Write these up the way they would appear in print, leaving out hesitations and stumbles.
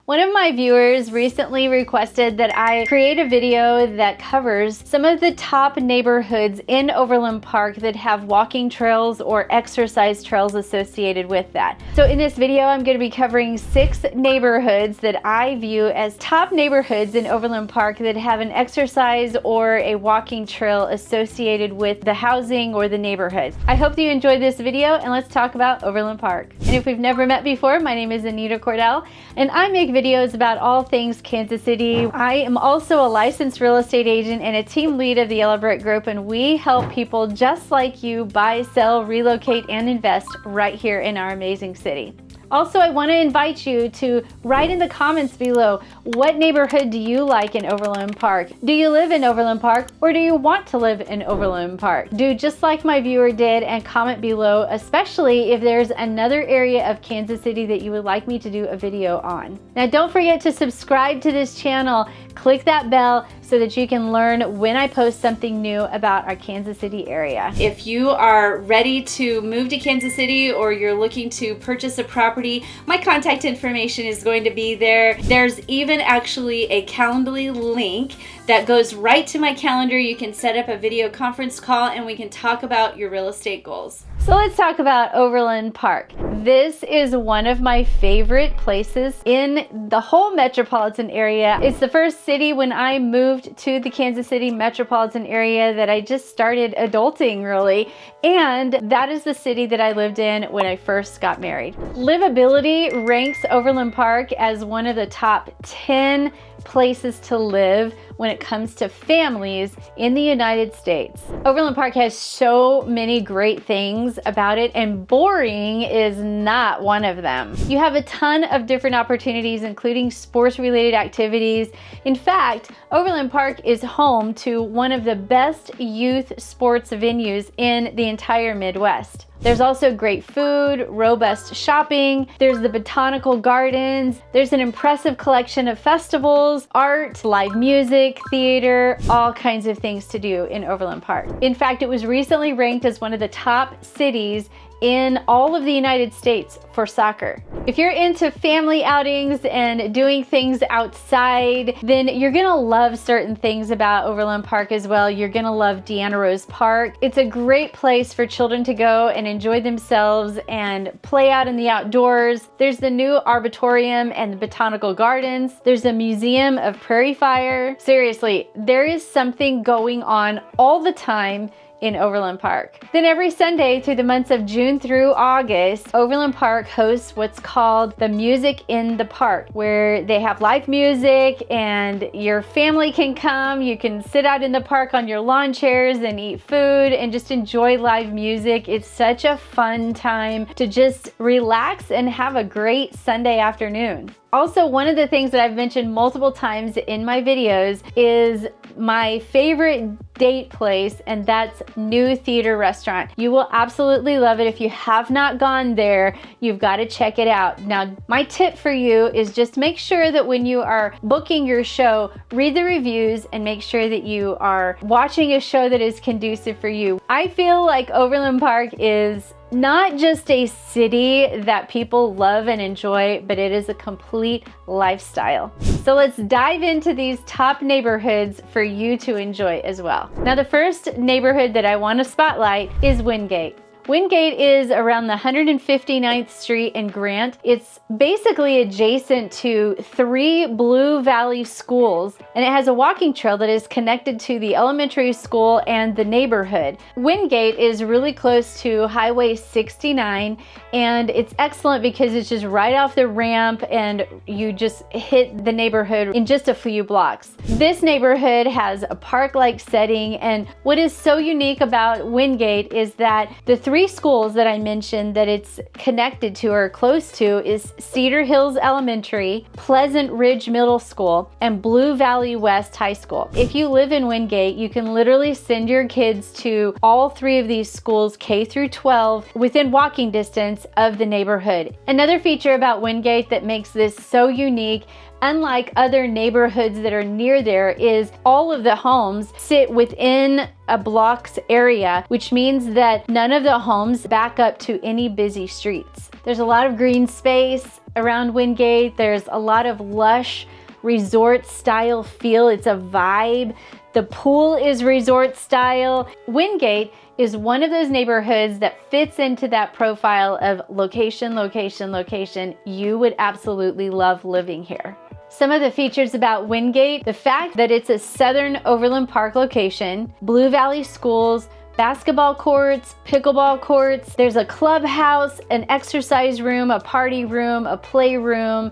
One of my viewers recently requested that I create a video that covers some of the top neighborhoods in Overland Park that have walking trails or exercise trails associated with that. So in this video, I'm going to be covering 6 neighborhoods that I view as top neighborhoods in Overland Park that have an exercise or a walking trail associated with the housing or the neighborhood. I hope that you enjoyed this video, and let's talk about Overland Park. And if we've never met before, my name is Anita Cordell, and I make videos about all things Kansas City. I am also a licensed real estate agent and a team lead of the Yellow Brick Group, and we help people just like you buy, sell, relocate, and invest right here in our amazing city. Also, I want to invite you to write in the comments below, what neighborhood do you like in Overland Park? Do you live in Overland Park, or do you want to live in Overland Park? Do just like my viewer did and comment below, especially if there's another area of Kansas City that you would like me to do a video on. Now, don't forget to subscribe to this channel. Click that bell so that you can learn when I post something new about our Kansas City area. If you are ready to move to Kansas City or you're looking to purchase a property, my contact information is going to be there. There's even actually a Calendly link that goes right to my calendar. You can set up a video conference call and we can talk about your real estate goals. So let's talk about Overland Park. This is one of my favorite places in the whole metropolitan area. It's the first city when I moved to the Kansas City metropolitan area that I just started adulting, really. And that is the city that I lived in when I first got married. Livability ranks Overland Park as one of the top 10 places to live when it comes to families in the United States. Overland Park has so many great things about it, and boring is not one of them. You have a ton of different opportunities, including sports-related activities. In fact, Overland Park is home to one of the best youth sports venues in the entire Midwest. There's also great food, robust shopping, there's the botanical gardens, there's an impressive collection of festivals, art, live music, theater, all kinds of things to do in Overland Park. In fact, it was recently ranked as one of the top cities in all of the United States for soccer. If you're into family outings and doing things outside, then you're gonna love certain things about Overland Park as well. You're gonna love Deanna Rose Park. It's a great place for children to go and enjoy themselves and play out in the outdoors. There's the new Arboretum and the Botanical Gardens. There's a Museum of Prairie Fire. Seriously, there is something going on all the time in Overland Park. Then every Sunday through the months of June through August, Overland Park hosts what's called the Music in the Park, where they have live music and your family can come. You can sit out in the park on your lawn chairs and eat food and just enjoy live music. It's such a fun time to just relax and have a great Sunday afternoon. Also, one of the things that I've mentioned multiple times in my videos is my favorite date place, and that's New Theater Restaurant. You will absolutely love it. If you have not gone there, you've got to check it out. Now, my tip for you is just make sure that when you are booking your show, read the reviews and make sure that you are watching a show that is conducive for you. I feel like Overland Park is not just a city that people love and enjoy, but it is a complete lifestyle. So let's dive into these top neighborhoods for you to enjoy as well. Now, the first neighborhood that I want to spotlight is Wyngate. Wyngate is around the 159th Street in Grant. It's basically adjacent to 3 Blue Valley schools, and it has a walking trail that is connected to the elementary school and the neighborhood. Wyngate is really close to Highway 69, and it's excellent because it's just right off the ramp and you just hit the neighborhood in just a few blocks. This neighborhood has a park-like setting, and what is so unique about Wyngate is that the 3 schools that I mentioned that it's connected to or close to is Cedar Hills Elementary, Pleasant Ridge Middle School, and Blue Valley West High School. If you live in Wyngate, you can literally send your kids to all 3 of these schools, K through 12, within walking distance of the neighborhood. Another feature about Wyngate that makes this so unique, unlike other neighborhoods that are near there, is all of the homes sit within a block's area, which means that none of the homes back up to any busy streets. There's a lot of green space around Wyngate. There's a lot of lush resort style feel. It's a vibe. The pool is resort style. Wyngate is one of those neighborhoods that fits into that profile of location, location, location. You would absolutely love living here. Some of the features about Wyngate: the fact that it's a southern Overland Park location, Blue Valley schools, basketball courts, pickleball courts. There's a clubhouse, an exercise room, a party room, a playroom,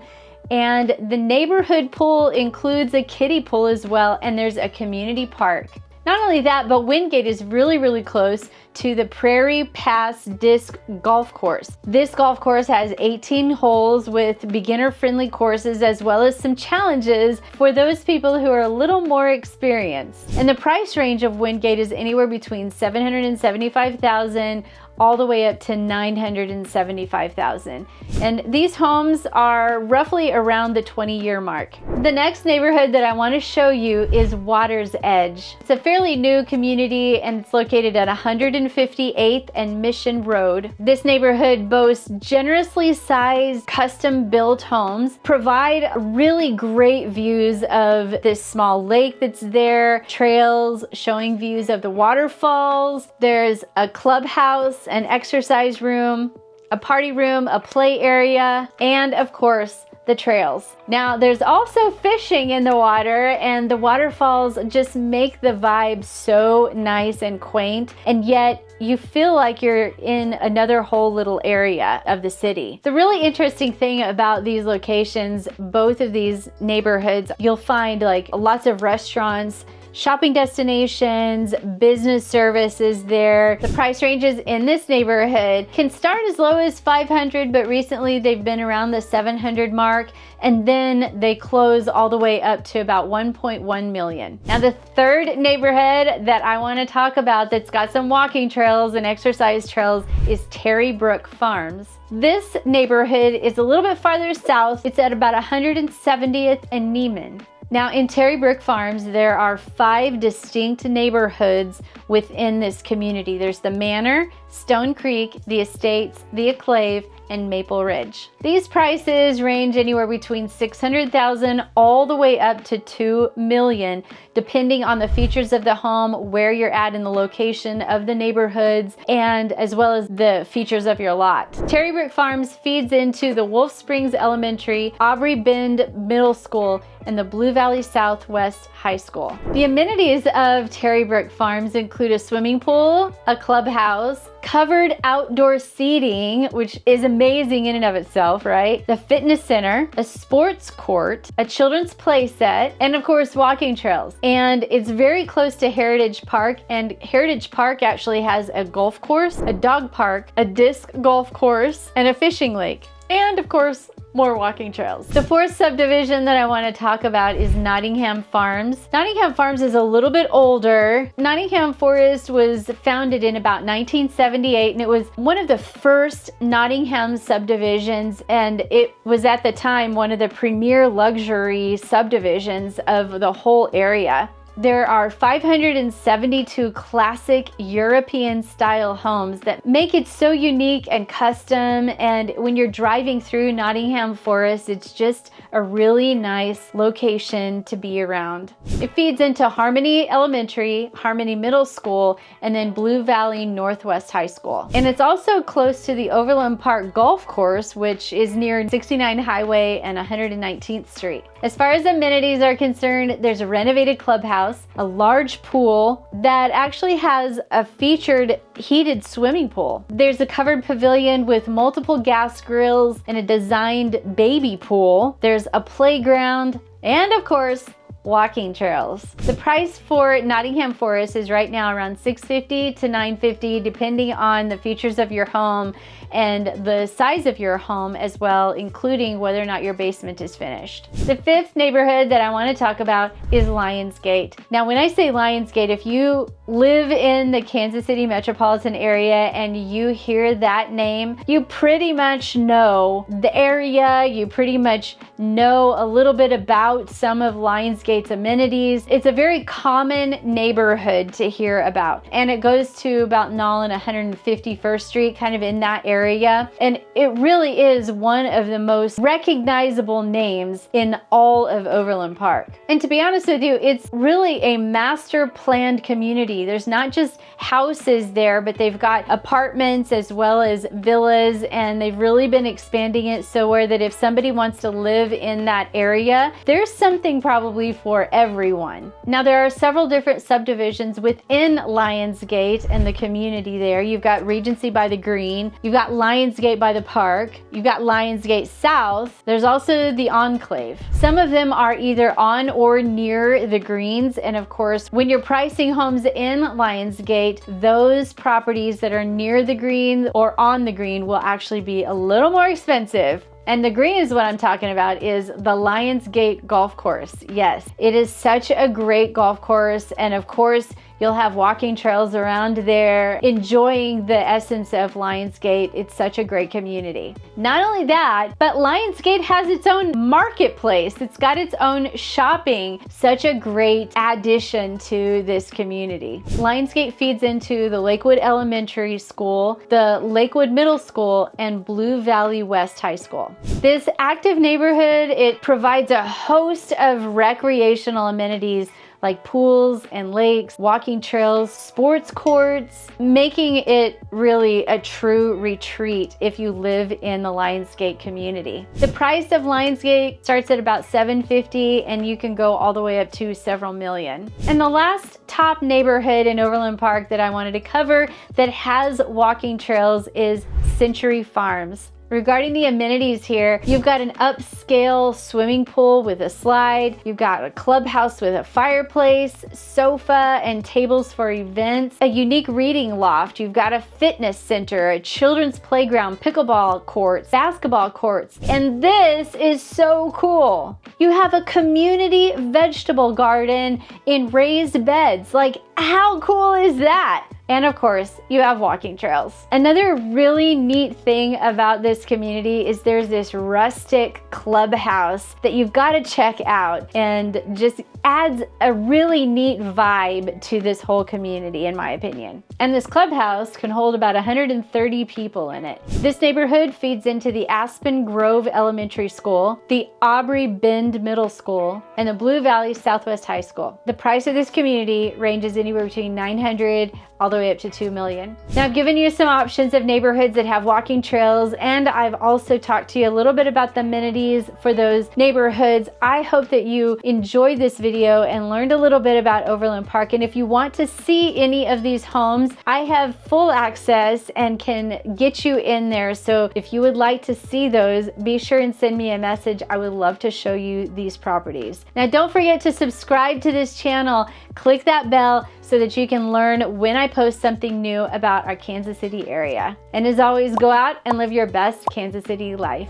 and the neighborhood pool includes a kiddie pool as well, and there's a community park. Not only that, but Wyngate is really, really close to the Prairie Pass Disc Golf Course. This golf course has 18 holes with beginner-friendly courses, as well as some challenges for those people who are a little more experienced. And the price range of Wyngate is anywhere between $775,000 all the way up to $975,000. And these homes are roughly around the 20-year mark. The next neighborhood that I want to show you is Watersedge. It's a fairly new community, and it's located at 158th and Mission Road. This neighborhood boasts generously sized, custom-built homes, provide really great views of this small lake that's there, trails showing views of the waterfalls. There's a clubhouse, an exercise room, a party room, a play area, and of course, the trails. Now, there's also fishing in the water, and the waterfalls just make the vibe so nice and quaint, and yet you feel like you're in another whole little area of the city. The really interesting thing about these locations, both of these neighborhoods, you'll find like lots of restaurants, shopping destinations, business services there. The price ranges in this neighborhood can start as low as $500, but recently they've been around the $700 mark, and then they close all the way up to about $1.1 million. Now, the third neighborhood that I want to talk about that's got some walking trails and exercise trails is Terrybrooke Farms. This neighborhood is a little bit farther south. It's at about 170th and Neiman. Now, in Terrybrooke Farms, there are 5 distinct neighborhoods within this community. There's the Manor, Stone Creek, the Estates, the Enclave, and Maple Ridge. These prices range anywhere between $600,000 all the way up to $2 million, depending on the features of the home, where you're at in the location of the neighborhoods, and as well as the features of your lot. Terrybrooke Farms feeds into the Wolf Springs Elementary, Aubrey Bend Middle School, and the Blue Valley Southwest High School. The amenities of Terrybrooke Farms include a swimming pool, a clubhouse, covered outdoor seating, which is amazing in and of itself, right? The fitness center, a sports court, a children's play set, and of course, walking trails. And it's very close to Heritage Park, and Heritage Park actually has a golf course, a dog park, a disc golf course, and a fishing lake. And of course, more walking trails. The fourth subdivision that I want to talk about is Nottingham Farms. Nottingham Farms is a little bit older. Nottingham Forest was founded in about 1978, and it was one of the first Nottingham subdivisions, and it was at the time one of the premier luxury subdivisions of the whole area. There are 572 classic European style homes that make it so unique and custom, and when you're driving through Nottingham Forest, it's just a really nice location to be around. It feeds into Harmony Elementary, Harmony Middle School, and then Blue Valley Northwest High School. And it's also close to the Overland Park Golf Course, which is near 69 Highway and 119th Street. As far as amenities are concerned, there's a renovated clubhouse, a large pool that actually has a featured heated swimming pool. There's a covered pavilion with multiple gas grills and a designed baby pool. There's a playground, and of course, walking trails. The price for Nottingham Forest is right now around $650 to $950, depending on the features of your home and the size of your home as well, including whether or not your basement is finished. The fifth neighborhood that I want to talk about is Lionsgate. Now, when I say Lionsgate, if you live in the Kansas City metropolitan area and you hear that name, you pretty much know the area, you pretty much know a little bit about some of Lionsgate's amenities. It's a very common neighborhood to hear about, and it goes to about Nolan 151st Street, kind of in that area, and it really is one of the most recognizable names in all of Overland Park. And to be honest with you, it's really a master planned community. There's not just houses there, but they've got apartments as well as villas, and they've really been expanding it so where that if somebody wants to live in that area, there's something probably for everyone. Now, there are several different subdivisions within Lionsgate and the community there. You've got Regency by the Green, you've got Lionsgate by the Park, you've got Lionsgate South, there's also the Enclave. Some of them are either on or near the greens, and of course, when you're pricing homes in Lionsgate, those properties that are near the green or on the green will actually be a little more expensive. And the green is what I'm talking about, is the Lionsgate golf course. Yes, it is such a great golf course, and of course, you'll have walking trails around there, enjoying the essence of Lionsgate. It's such a great community. Not only that, but Lionsgate has its own marketplace. It's got its own shopping. Such a great addition to this community. Lionsgate feeds into the Lakewood Elementary School, the Lakewood Middle School, and Blue Valley West High School. This active neighborhood, it provides a host of recreational amenities like pools and lakes, walking trails, sports courts, making it really a true retreat if you live in the Lionsgate community. The price of Lionsgate starts at about $750, and you can go all the way up to several million. And the last top neighborhood in Overland Park that I wanted to cover that has walking trails is Century Farms. Regarding the amenities here, you've got an upscale swimming pool with a slide, you've got a clubhouse with a fireplace, sofa and tables for events, a unique reading loft, you've got a fitness center, a children's playground, pickleball courts, basketball courts, and this is so cool. You have a community vegetable garden in raised beds. Like, how cool is that? And of course, you have walking trails. Another really neat thing about this community is there's this rustic clubhouse that you've got to check out, and just adds a really neat vibe to this whole community, in my opinion. And this clubhouse can hold about 130 people in it. This neighborhood feeds into the Aspen Grove Elementary School, the Aubrey Bend Middle School, and the Blue Valley Southwest High School. The price of this community ranges anywhere between $900 all the way up to $2 million. Now, I've given you some options of neighborhoods that have walking trails, and I've also talked to you a little bit about the amenities for those neighborhoods. I hope that you enjoyed this video and learned a little bit about Overland Park. And if you want to see any of these homes, I have full access and can get you in there. So if you would like to see those, be sure and send me a message. I would love to show you these properties. Now, don't forget to subscribe to this channel. Click that bell so that you can learn when I post something new about our Kansas City area. And as always, go out and live your best Kansas City life.